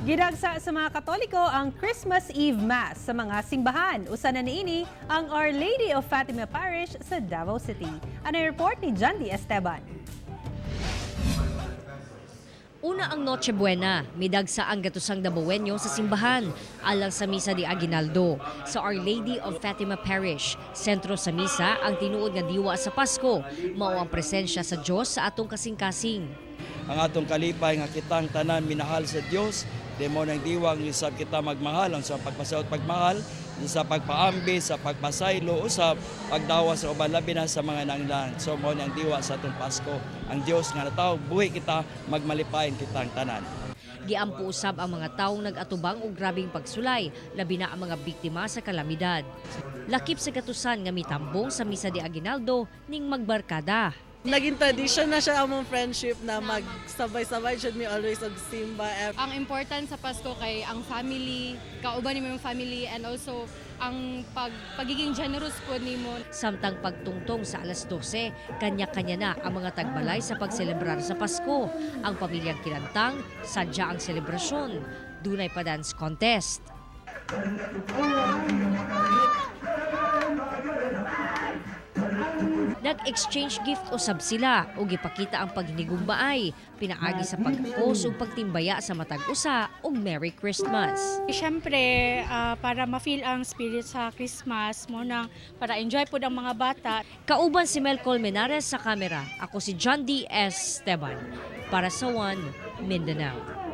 Gidagsa sa mga Katoliko ang Christmas Eve Mass sa mga simbahan. Usa na niini ang Our Lady of Fatima Parish sa Davao City. Ano report ni Jandy Esteban? Una ang Noche Buena, midagsa ang gatusang Dabawenyo sa simbahan, alang sa Misa de Aguinaldo. Sa Our Lady of Fatima Parish, sentro sa misa ang tinuod nga diwa sa Pasko, mao ang presensya sa Dios sa atong kasing-kasing. Ang atong kalipay nga kitang tanan minahal sa Dios, demo nang diwang isab kita magmahal ang sa pagpasayot pagmahal, sa pagpaambi, sa pagpasaylo, usab pagdawa sa uban labi na sa mga nanglan. So mao ang diwa sa atong Pasko. Ang Dios nga nataw buhi kita magmalipayon kitang tanan. Giampo usab ang mga taong nag-atubang og grabing pagsulay, labi na ang mga biktima sa kalamidad. Lakip sa katusan nga mitambong sa Misa de Aguinaldo ning magbarkada. Naging tradition na siya among friendship na magsabay-sabay should me always og simba. Ang important sa Pasko kay ang family, kauban nimo yung family, and also ang pagiging generous po nimo. Samtang pagtungtong sa alas 12, kanya-kanya na ang mga tagbalay sa pagselebrar sa Pasko. Ang pamilyang kinantang, sadya ang selebrasyon. Dunay pa dance contest. Nag-exchange gift usab sila ug gipakita ang paghinigugmaay, pinaagi sa pag-post ug pagtimbaya sa matag usa ug Merry Christmas. Siyempre, para ma-feel ang spirit sa Christmas, muna para enjoy po ang mga bata. Kauban si Mel Colmenares sa kamera. Ako si John D. Esteban para sa One Mindanao.